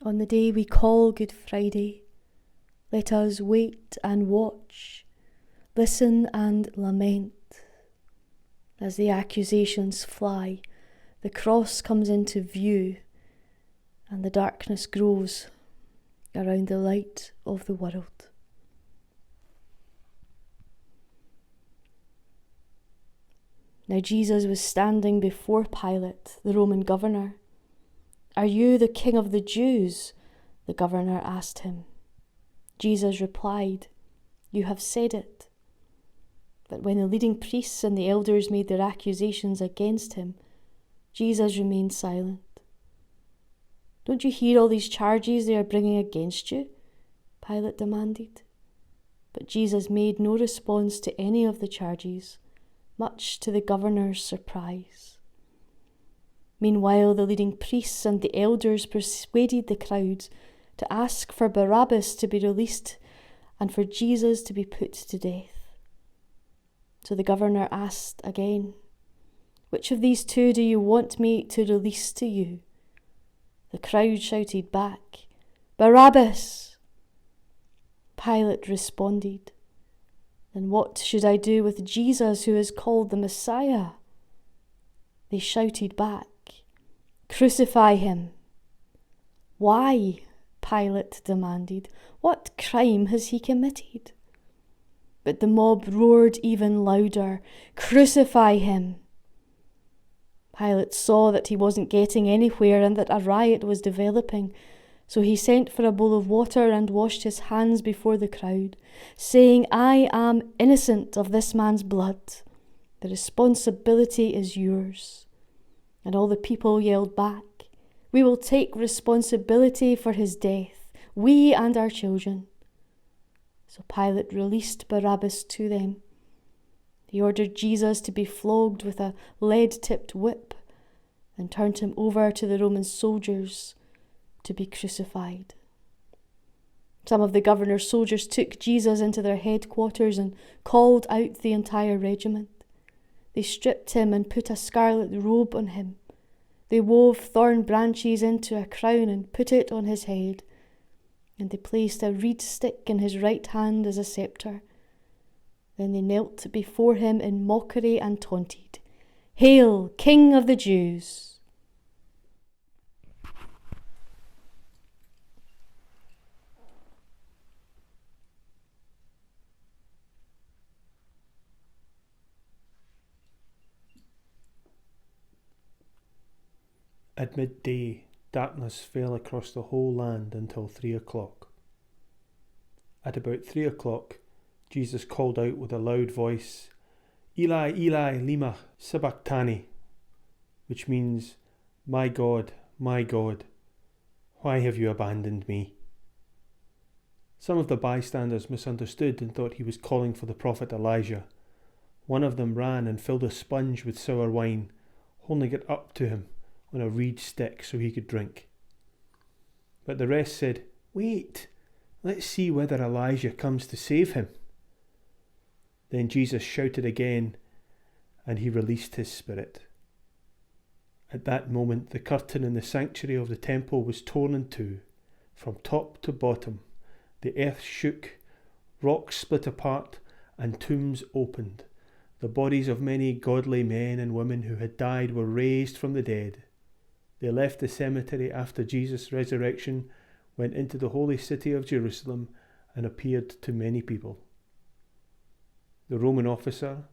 On the day we call Good Friday, let us wait and watch, listen and lament. As the accusations fly, the cross comes into view, and the darkness grows around the light of the world. Now Jesus was standing before Pilate, the Roman governor. "Are you the king of the Jews?" the governor asked him. Jesus replied, "You have said it." But when the leading priests and the elders made their accusations against him, Jesus remained silent. "Don't you hear all these charges they are bringing against you?" Pilate demanded. But Jesus made no response to any of the charges, much to the governor's surprise. Meanwhile, the leading priests and the elders persuaded the crowd to ask for Barabbas to be released and for Jesus to be put to death. So the governor asked again, "Which of these two do you want me to release to you?" The crowd shouted back, "Barabbas!" Pilate responded, "Then what should I do with Jesus, who is called the Messiah?" They shouted back, "Crucify him!" "Why?" Pilate demanded. "What crime has he committed?" But the mob roared even louder, "Crucify him!" Pilate saw that he wasn't getting anywhere and that a riot was developing, so he sent for a bowl of water and washed his hands before the crowd, saying, "I am innocent of this man's blood. The responsibility is yours." And all the people yelled back, "We will take responsibility for his death, we and our children." So Pilate released Barabbas to them. He ordered Jesus to be flogged with a lead-tipped whip and turned him over to the Roman soldiers to be crucified. Some of the governor's soldiers took Jesus into their headquarters and called out the entire regiment. They stripped him and put a scarlet robe on him. They wove thorn branches into a crown and put it on his head. And they placed a reed stick in his right hand as a scepter. Then they knelt before him in mockery and taunted, "Hail, King of the Jews!" At midday, darkness fell across the whole land until 3:00. At about 3:00, Jesus called out with a loud voice, "Eli, Eli, lema sabachthani," which means, my God, why have you abandoned me?" Some of the bystanders misunderstood and thought he was calling for the prophet Elijah. One of them ran and filled a sponge with sour wine, holding it up to him on a reed stick so he could drink. But the rest said, "Wait, let's see whether Elijah comes to save him." Then Jesus shouted again, and he released his spirit. At that moment, the curtain in the sanctuary of the temple was torn in two, from top to bottom. The earth shook, rocks split apart, and tombs opened. The bodies of many godly men and women who had died were raised from the dead. They left the cemetery after Jesus' resurrection, went into the holy city of Jerusalem, and appeared to many people. The Roman officer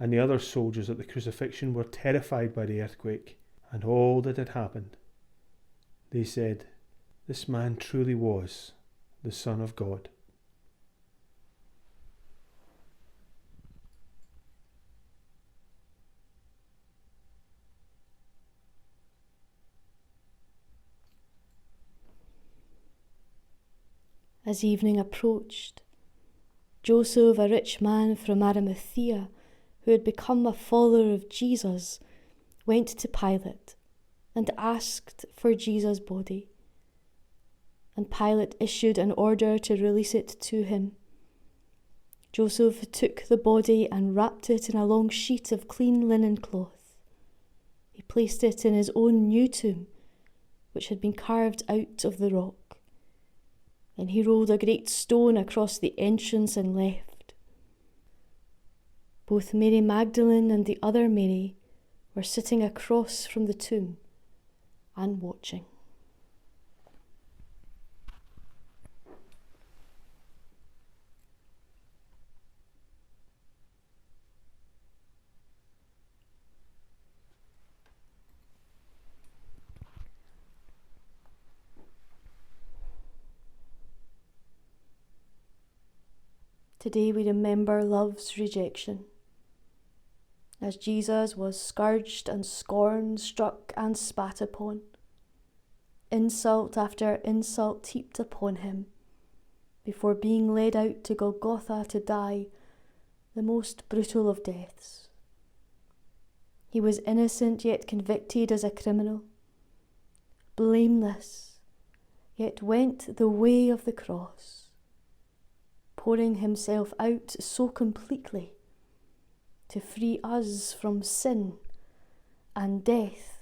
and the other soldiers at the crucifixion were terrified by the earthquake and all that had happened. They said, "This man truly was the Son of God." As evening approached, Joseph, a rich man from Arimathea, who had become a follower of Jesus, went to Pilate and asked for Jesus' body. And Pilate issued an order to release it to him. Joseph took the body and wrapped it in a long sheet of clean linen cloth. He placed it in his own new tomb, which had been carved out of the rock. Then he rolled a great stone across the entrance and left. Both Mary Magdalene and the other Mary were sitting across from the tomb and watching. Today we remember love's rejection. As Jesus was scourged and scorned, struck and spat upon, insult after insult heaped upon him, before being led out to Golgotha to die the most brutal of deaths. He was innocent yet convicted as a criminal, blameless yet went the way of the cross, pouring himself out so completely to free us from sin and death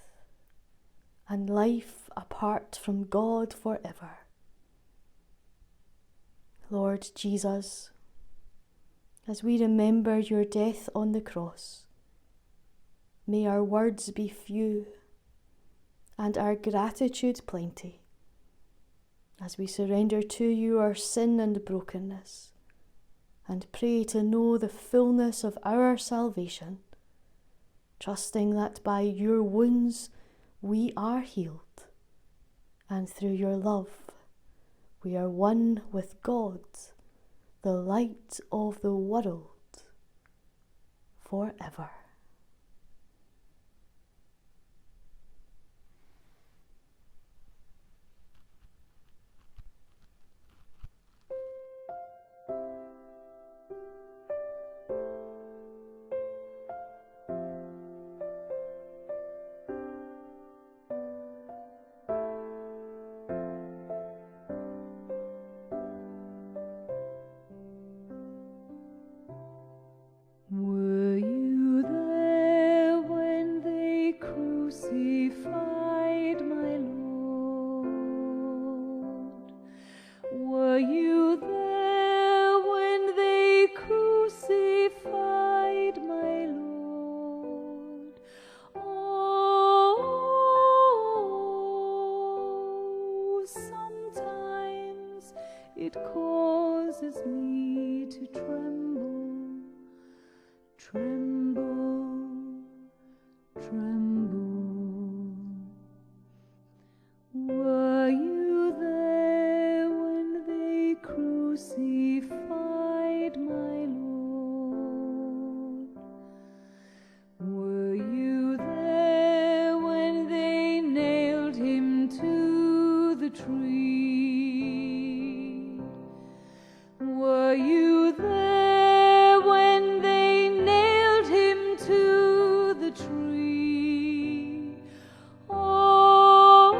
and life apart from God forever. Lord Jesus, as we remember your death on the cross, may our words be few and our gratitude plenty, as we surrender to you our sin and brokenness, and pray to know the fullness of our salvation, trusting that by your wounds we are healed, and through your love we are one with God, the light of the world, forever. Were you there when they crucified my Lord? Were you there when they crucified my Lord? Oh, sometimes it causes me to tremble, tremble, tremble. Were you there when they crucified my Lord? Were you there when they nailed him to the tree? Were you there when they nailed him to the tree? Oh,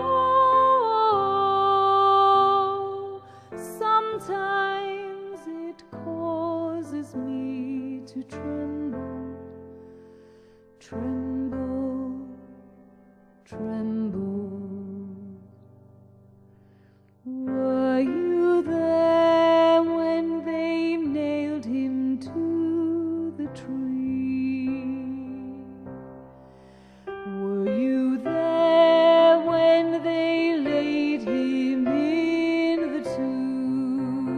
sometimes it causes me to tremble, tremble, tremble. Were you there when they nailed him to the tree? Were you there when they laid him in the tomb?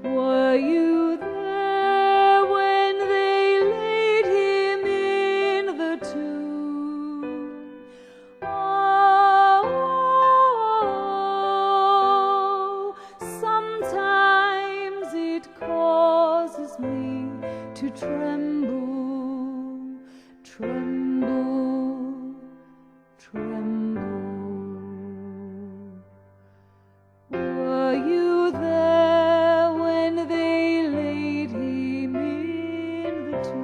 Were you there when they laid him in the tomb? Oh, sometimes it causes me to tremble, tremble, tremble. Were you there when they laid him in the tomb?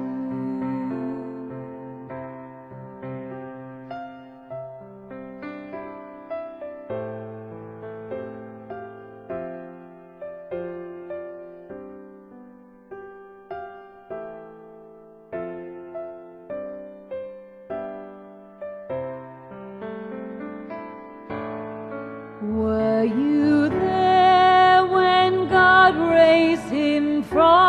him from